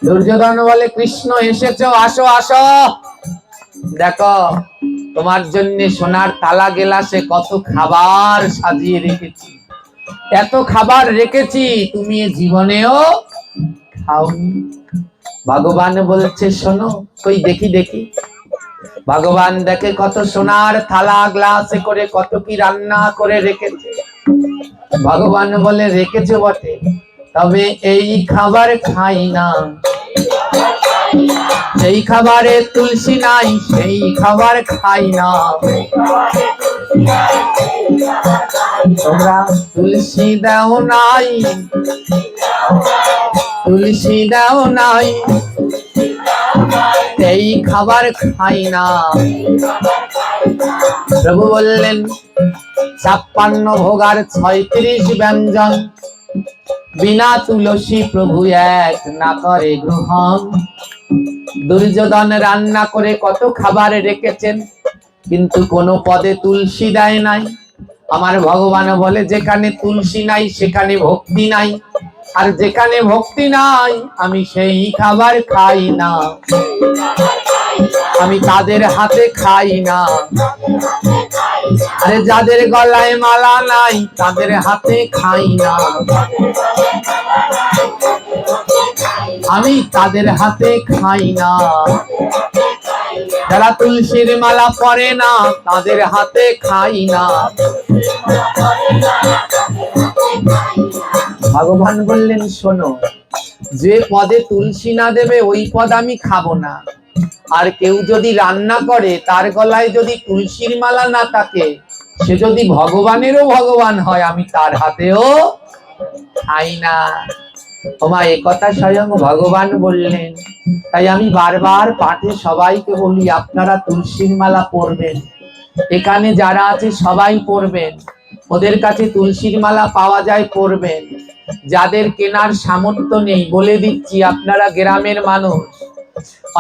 A: দুর্যোধন বলে, কৃষ্ণ এসেছো, আসো আসো, দেখো তোমার জন্য সোনার থালা গেলাসে কত খাবার সাজিয়ে রেখেছি, এত খাবার রেখেছি তুমি জীবনেও খাওনি। ভগবান বলছে, শোনো, কই দেখি দেখি। ভগবান দেখে কত সোনার থালা গ্লাসে করে কত কি রান্না করে রেখেছে। ভগবান বলে, রেখেছে বটে, তবে এই খাবার খাই না, যেই খাবারে তুলসী নাই সেই খাবার খাই না। তোমরা তুলসী দাও নাই, তুলসী দাও নাই, এই খাবার খাই না। প্রভু বললেন, 56 ভোগ আর 36 ব্যঞ্জন বিনা তুলসী প্রভু এক না করে গ্রহণ। দুর্যোধন রান্না করে কত খাবার রেখেছেন, কিন্তু কোনো পদে তুলসী দেয় নাই। আমার ভগবান বলে, যেখানে তুলসী নাই সেখানে ভক্তি নাই, আর যেখানে ভক্তি নাই আমি সেই খাবার খাই না, আমি তাদের হাতে খাই না। আরে যাদের গলায় মালা নাই তাদের হাতে খাই না, আমি তাদের হাতে খাই না। যারা তুলসীর মালা পরে না তাদের হাতে খাই না। ভগবান বললেন, শোনো, যে পদে তুলসী না দেবে ওই পদ আমি খাবো না। আর কেউ যদি রান্না করে তার গলায় যদি তুলসীর মালা না থাকে, সে যদি ভগবানেরও ভগবান হয়, আমি তার হাতেও খাই না। ওমা, এ কথা স্বয়ং ভগবান বললেন। তাই আমি বারবার পাঠে সবাইকে বলি, আপনারা তুলসীর মালা পরবেন। এখানে যারা আছে সবাই পরবেন, ওদের কাছে তুলসীর মালা পাওয়া যায়, পরবেন। যাদের কেনার সামর্থ্য নেই, বলে দিচ্ছি, আপনারা গ্রামের মানুষ,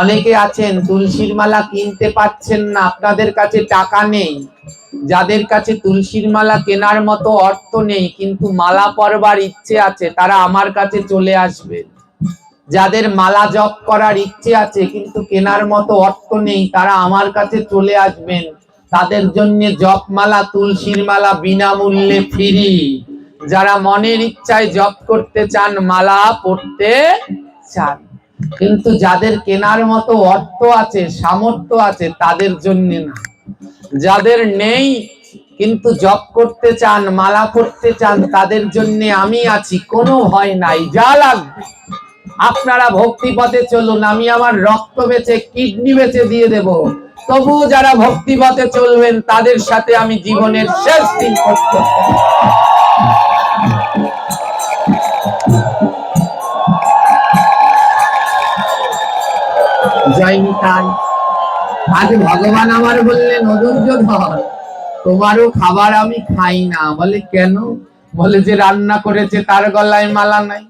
A: অনেকে আছেন তুলসীর মালা কিনতে পাচ্ছেন না, আপনাদের কাছে টাকা নেই। যাদের কাছে তুলসীর মালা কেনার মতো অর্থ নেই কিন্তু মালা পরবার ইচ্ছে আছে, তারা আমার কাছে চলে আসবে। যাদের মালা জপ করার ইচ্ছে আছে কিন্তু কেনার মতো অর্থ নেই, তারা আমার কাছে চলে আসবেন। তাদের জন্য জপ মালা, তুলসীর মালা বিনামূল্যে ফ্রি। যারা মনের ইচ্ছায় জপ করতে চান, মালা পড়তে চান, কিন্তু যাদের কেনার মতো অর্থ আছে, সামর্থ্য আছে, তাদের জন্য না। যাদের নেই কিন্তু জপ করতে চান, মালা পড়তে চান, তাদের জন্য আমি আছি, কোনো ভয় নাই, যা লাগবে আপনারা ভক্তি পথে চলুন, আমি আমার রক্ত বেচে, কিডনি বেচে দিয়ে দেব। তবু যারা ভক্তি পথে চলবেন তাদের সাথে আমি জীবনের শেষ দিন করতে। যাইনি তাই আজ ভগবান আমার বললেন, দুর্যোধন, তোমারও খাবার আমি খাই না। বলে, কেন? বলে, যে রান্না করেছে তার গলায় মালা নাই,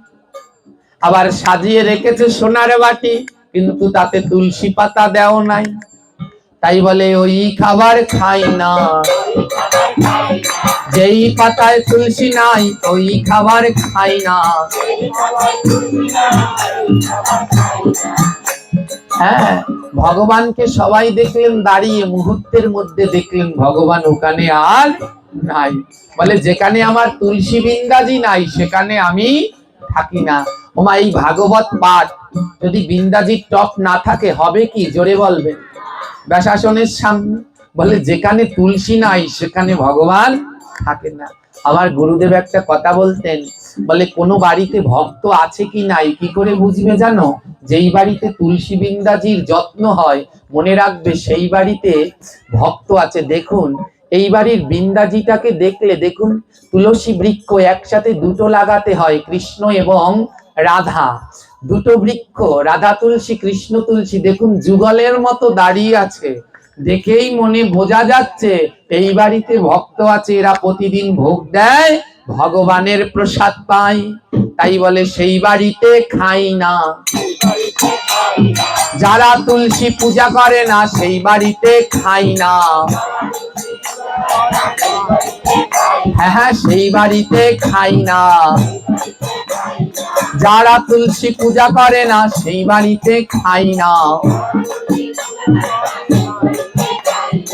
A: আবার সাজিয়ে রেখেছে সোনার বাটি, কিন্তু তাতে তুলসী পাতা দেও নাই। তাই বলে, ওই খাবার খাই না। যেই পাতায় তুলসী নাই ওই খাবার খাই না। হ্যাঁ, ভগবানকে সবাই দেখলেন দাঁড়িয়ে, মুহূর্তের মধ্যে দেখলেন ভগবান ওখানে আর নাই। বলে, যেখানে আমার তুলসী বিন্দাজি নাই সেখানে আমি থাকি না। ওমা, এই ভাগবত পাঠ যদি বিন্দাজির টপ না থাকে হবে কি? জোরে বলবেন। ব্যাসাসনের সামনে বলে যেখানে তুলসী নাই সেখানে ভগবান থাকে না। আমার গুরুদেব একটা কথা বলতেন, বলে কোনো বাড়িতে ভক্ত আছে কি নাই কি করে বুঝবে জানো? যেই বাড়িতে তুলসী বৃন্দাজির যত্ন হয় মনে রাখবে সেই বাড়িতে ভক্ত আছে। দেখুন এই বাড়ির বৃন্দাজিটাকে দেখলে দেখুন তুলসী বৃক্ষ একসাথে দুটো লাগাতে হয়, কৃষ্ণ এবং রাধা, দুটো বৃক্ষ রাধা তুলসী কৃষ্ণ তুলসী, দেখুন যুগলের মতো দাঁড়িয়ে আছে। দেখেই মনে বোঝা যাচ্ছে এই বাড়িতে ভক্ত আছে, এরা প্রতিদিন ভোগ দেয়, ভগবানের প্রসাদ পায়। তাই বলে সেই বাড়িতে খাই না, যারা তুলসী পূজা করে না সেই বাড়িতে খাই না। হ্যাঁ হ্যাঁ, সেই বাড়িতে খাই না। যারা তুলসী পূজা করে না সেই বাড়িতে খাই না।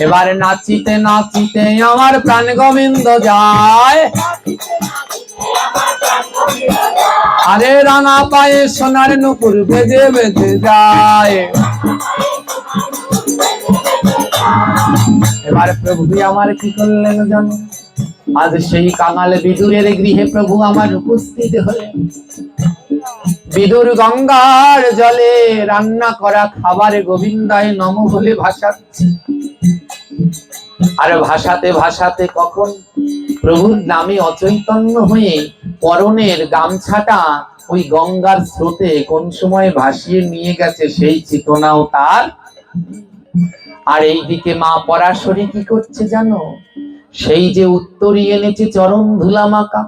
A: এবার নাচিতে নাচিতে আমার প্রাণ গোবিন্দ যায়, আরে রানা পায়ে সোনার নুপুর বেজে বেজে যায়। এবার প্রভু আমার কি করলেন জানো? আজ সেই কাঙাল বিদুরের গৃহে প্রভু আমার উপস্থিত হলেন। বিদুর গঙ্গার জলে রান্না করা খাবারে গোবিন্দায় নম বলে ভাসাচ্ছে। আর ভাসাতে ভাসাতে কখন প্রভুর নামে অচৈতন্য হয়ে পরনের গামছাটা ওই গঙ্গার স্রোতে কোন সময় ভাসিয়ে নিয়ে গেছে সেই চেতনাও তার। আর এইদিকে মা পরাশরী কি করছে জানো? সেই যে উত্তরী এনেছে চরণ ধুলা মাখা,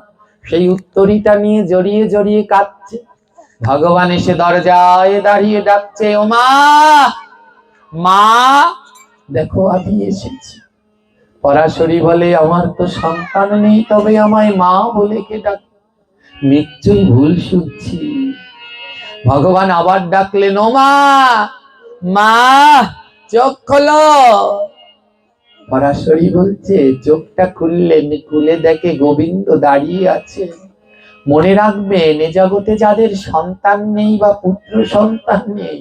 A: সেই উত্তরীটা নিয়ে জড়িয়ে জড়িয়ে কাঁদছে। ভগবান এসে দরজায় দাঁড়িয়ে ডাকছে, ও মা, মা দেখো আমি এসেছি। পরাশরী বলে, আমার তো সন্তান নেই, তবে আমায় মা বলে কে ডাক? নিশ্চয়ই ভুল শুনছি। ভগবান আবার ডাকলেন, ও মা, মা চোখ খোলো। পরাশরী বলছে, চোখটা খুললেন, খুলে দেখে গোবিন্দ দাঁড়িয়ে আছে। মনে রাখবেন এ জগতে যাদের সন্তান নেই বা পুত্র সন্তান নেই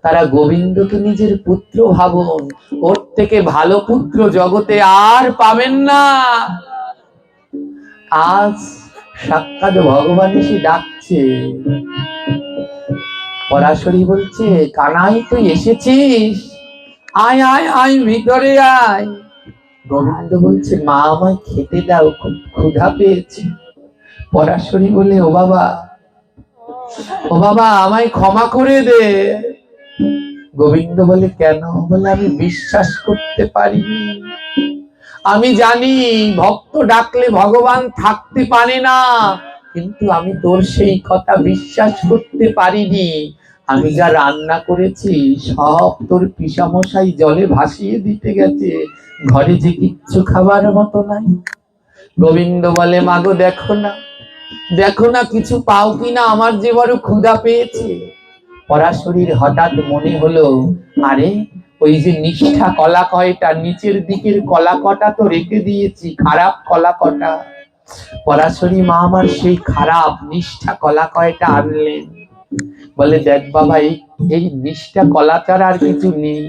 A: তারা গোবিন্দকে নিজের পুত্র ভাবুন, ওর থেকে ভালো পুত্র জগতে আর পাবেন না। আজ সাক্ষাৎ ভগবান এসে ডাকছে। পরাশরী বলছে, কানাই তুই এসেছিস, আয় আয় আয় ভিতরে আয়। গোবিন্দ বলছে, মা আমায় খেতে দাও, খুব ক্ষুধা পেয়েছে। পরাশরী বলে, ও বাবা, ও বাবা আমায় ক্ষমা করে দে। গোবিন্দ বলে, কেন? বলে, আমি বিশ্বাস করতে পারিনি। আমি জানি ভক্ত ডাকলে ভগবান থাকতে পারে না, কিন্তু আমি তোর সেই কথা বিশ্বাস করতে পারিনি। আমি যা রান্না করেছি সব তোর পিসামশাই জলে ভাসিয়ে দিতে গেছে, ঘরে যে কিচ্ছু খাবার মতো নাই। গোবিন্দ বলে, মাগো দেখো না, দেখো না কিছু পাও কিনা, আমার যে বড় ক্ষুধা পেয়েছে। পরাশরীর হঠাৎ মনে হলো, আরে ওই যে নিষ্ঠা কলা কয়টা, নিচের দিকের কলা কটা তো রেখে দিয়েছি, খারাপ কলা কটা। পরাশরী মা আমার সেই খারাপ নিষ্ঠা কলা কয়টা আনলেন। বলে, দেখ বাবা, এই নিষ্ঠা কলা ছাড়া আর কিছু নেই।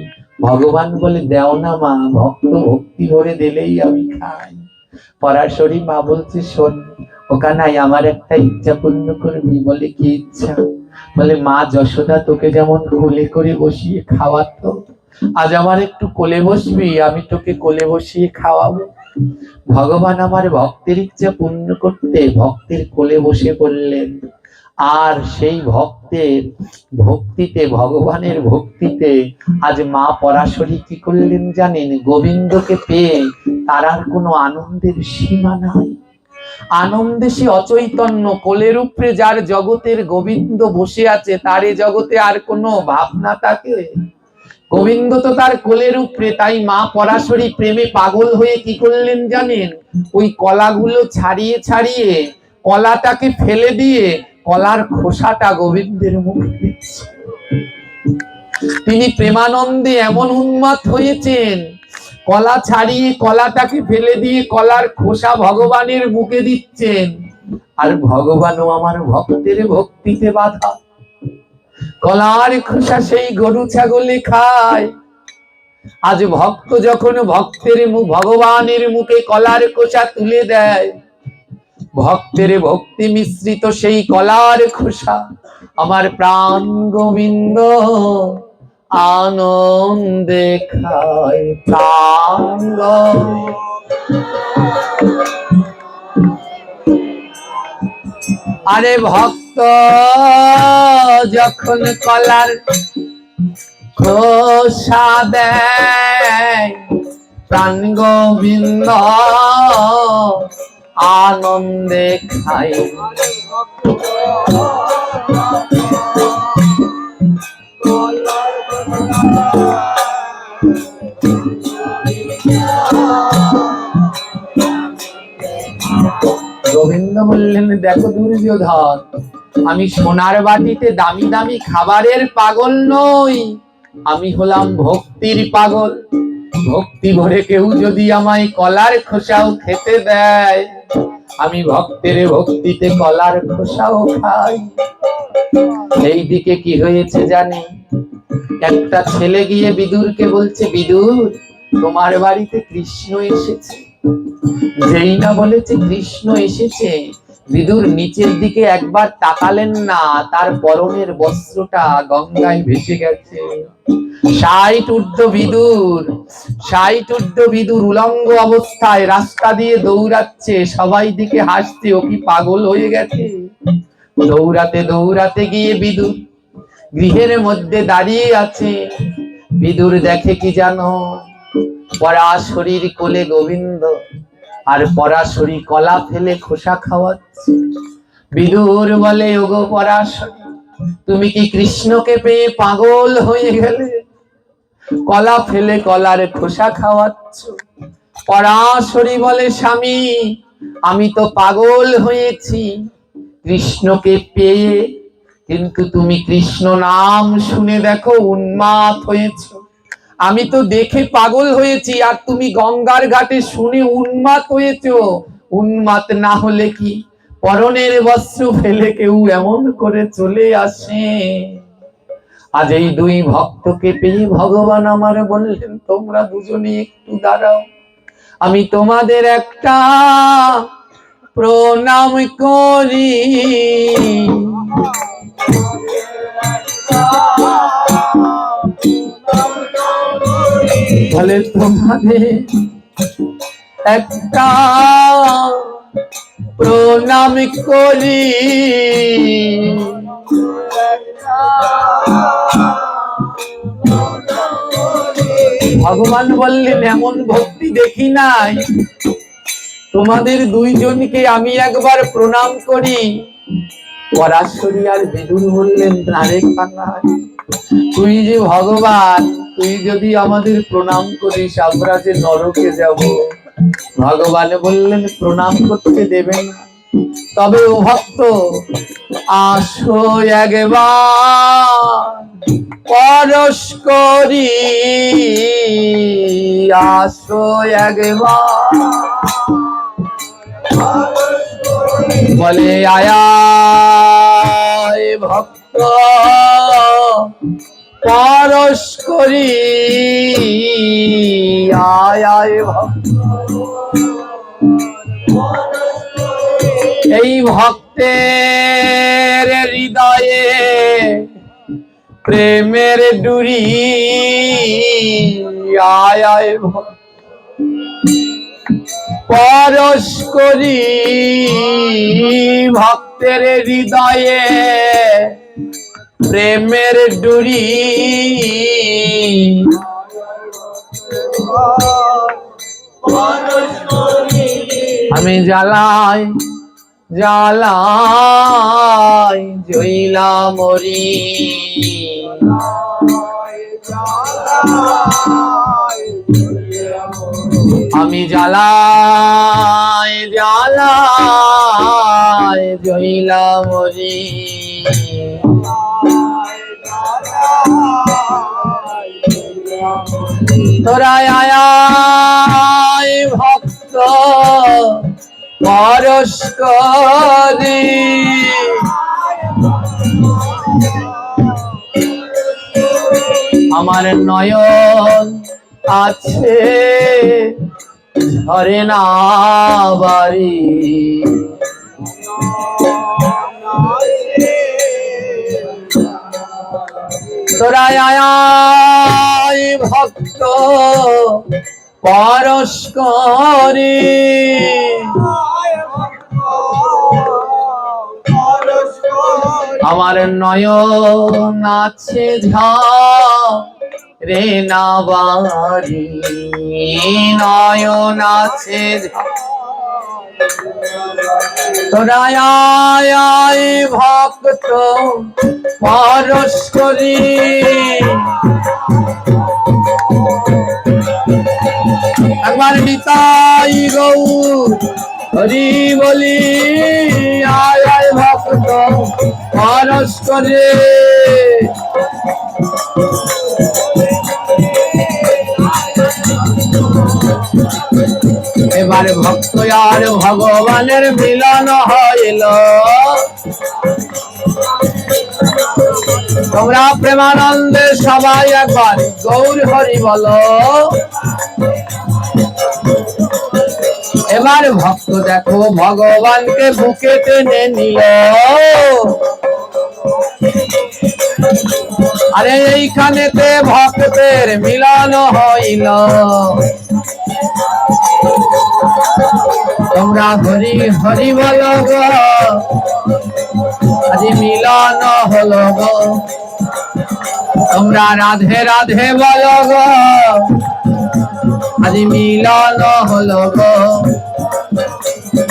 A: ভগবান বলে, দেও না মা, ভক্ত ভক্তি ভরে দিলেই আমি খাই। পরাশরী মা বলছে, শোন ওখানাই, আমার একটা ইচ্ছা পূর্ণ করবি। বলে, কি ইচ্ছা? বলে, মা যশোদা তোকে যেমন কোলে করে বসিয়ে খাওয়াতো, আজ আমার একটু কোলে বসবি, আমি তোকে কোলে বসিয়ে খাওয়াবো। ভগবান আমার ভক্তের ইচ্ছা পূর্ণ করতে ভক্তের কোলে বসে পড়লেন। আর সেই ভক্তের ভক্তিতে, ভগবানের ভক্তিতে আজ মা পরাশরী কি করলেন জানেন? গোবিন্দকে পেয়ে তার আর কোনো আনন্দের সীমা নাই। আনন্দে সে অচৈতন্য, কোলের উপরে যার জগতের গোবিন্দ বসে আছে তার এ জগতে আর কোনো ভাবনা থাকে? গোবিন্দ তো তার কোলের উপরে। তাই মা পরাশরী প্রেমে পাগল হয়ে কি করলেন জানেন? ওই কলাগুলো ছাড়িয়ে ছাড়িয়ে কলাটাকে ফেলে দিয়ে কলার খোসাটা গোবিন্দের মুখে দিচ্ছে। তিনি প্রেমানন্দে এমন উন্মাদ হয়েছেন, কলা ছাড়িয়ে কলাটাকে ফেলে দিয়ে কলার খোসা ভগবানের মুখে দিচ্ছেন। আর ভগবানও আমার ভক্তের ভক্তিতে বাধা। কলার খোসা সেই গরু ছাগলে খায়, আজ ভক্ত যখন ভক্তের ভগবানের মুখে কলার খোসা তুলে দেয়, ভক্তের ভক্তি মিশ্রিত সেই কলার খোসা আমার প্রাণ গোবিন্দ আনন্দে খায়। প্রাণ আরে ভক্ত যখন কলার খোসা দেয়, প্রাণ গোবিন্দ আনন্দে খায়। গোবিন্দ বললেন, দেখো দুর্যোধন, আমি সোনার বাটিতে দামি দামি খাবারের পাগল নই, আমি হলাম ভক্তির পাগল। ভক্তি ভরে কেউ যদি আমায় কলার খোসাও খেতে দেয়, আমি ভক্তের ভক্তিতে কলার খোসাও খাই। এইদিকে কি হয়েছে জানি, একটা ছেলে গিয়ে বিদুরকে বলছে, বিদুর তোমার বাড়িতে কৃষ্ণ এসেছে। যেই না বলেছে কৃষ্ণ এসেছে, বিদুর নিচের দিকে একবার তাকালেন না, তার পরনের বস্ত্রটা গঙ্গায় ভেসে গেছে। 60 ঊর্ধ্ব বিদুর উলঙ্গ অবস্থায় রাস্তা দিয়ে দৌড়াচ্ছে, সবাই দিকে হাসছে, ও কি পাগল হয়ে গেছে। দৌড়াতে দৌড়াতে গিয়ে বিদুর গৃহের মধ্যে দাঁড়িয়ে আছে। বিদুর দেখে কি জানো, পরাশরীর কোলে গোবিন্দ, আর পরাশরী কলা ফেলে খোসা খাওয়াচ্ছে। বিদুর বলে, ওগো পরাশরী, তুমি কি কৃষ্ণকে পেয়ে পাগল হয়ে গেলে? কলা ফেলে কলার খোসা খাওয়াচ্ছ। পরাশরী বলে, স্বামী আমি তো পাগল হয়েছি কৃষ্ণকে পেয়ে, কিন্তু তুমি কৃষ্ণ নাম শুনে দেখো উন্মাদ হয়েছ। আমি তো দেখে পাগল হয়েছি, আর তুমি গঙ্গার ঘাটে শুনে উন্মাদ হয়েছ। উন্মাদ না হলে কি পরনের বস্ত্র ফেলে কেউ এমন করে চলে আসে? আজ এই দুই ভক্তকে পেয়ে ভগবান আমার বললেন, তোমরা দুজনে একটু দাঁড়াও, আমি তোমাদের একটা প্রণাম করি। বলে তোমাদের একটা প্রণাম করি। ভগবান বললেন, এমন ভক্তি দেখি নাই, তোমাদের দুইজনকে আমি একবার প্রণাম করি। পরাশরী আর বিদুর বললেন, নারে কানাই, তুই যে ভগবান, তুই যদি আমাদের প্রণাম করিস আমরা যে নরকে যাব। ভগবান বললেন, প্রণাম করতে দেবেন না, তবে ও ভক্ত আসো একবার পরশ করি, আসো একবার। বলে আয় ভক্ত পরশ করি, আয় ভক্ত। এই ভক্তের হৃদয়ে প্রেমের ডুরি, আয় ভক্ত পরশ করি, ভক্তের হৃদয়ে প্রেমের ডুরি। আমি জ্বালাই জ্বালাই জ্বলা মরি, আমি জ্বালাই জ্বালাই জ্বলা মরি। তোরা আয় ভক্ত পরশ করি, আমার নয়ন আছে ঝরে না বাড়ি, তোরা আয় ভক্ত পরস্পরে, আমার নয়ন আছে ঝরে না বাড়ি, নয়ন আছে তোরা আয় আয় ভক্ত পরস্পরে, একবার নিতাই গৌর হরি বলি, আয় আয় ভক্ত পরস্পরে। এবারে ভক্ত আর ভগবানের মিলন হইল, তোমরা প্রেমানন্দে সবাই একবার গৌর হরি বলো। এবার ভক্ত দেখো ভগবানকে বুকে টেনে নিল, আরে এইখানেতে ভক্তের মিলন হইল, তোমরা হরি হরি বলো গো, আজ মিলন হলো গো, তোমরা রাধে রাধে বলো গো, আজ মিলন হলো গো।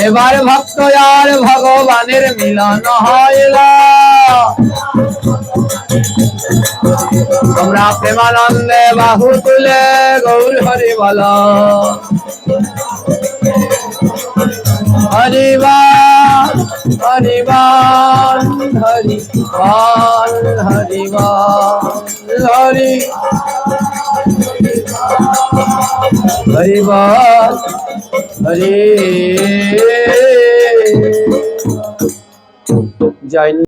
A: এবার ভক্ত আর ভগবানের মিলন হইল, তোমরা প্রেমানন্দে বাহু তুলে গৌর হরি বলো। হরিবাল হরিবাল হরিবাল হরিবাল হরি হরিবাল হরি। জয়।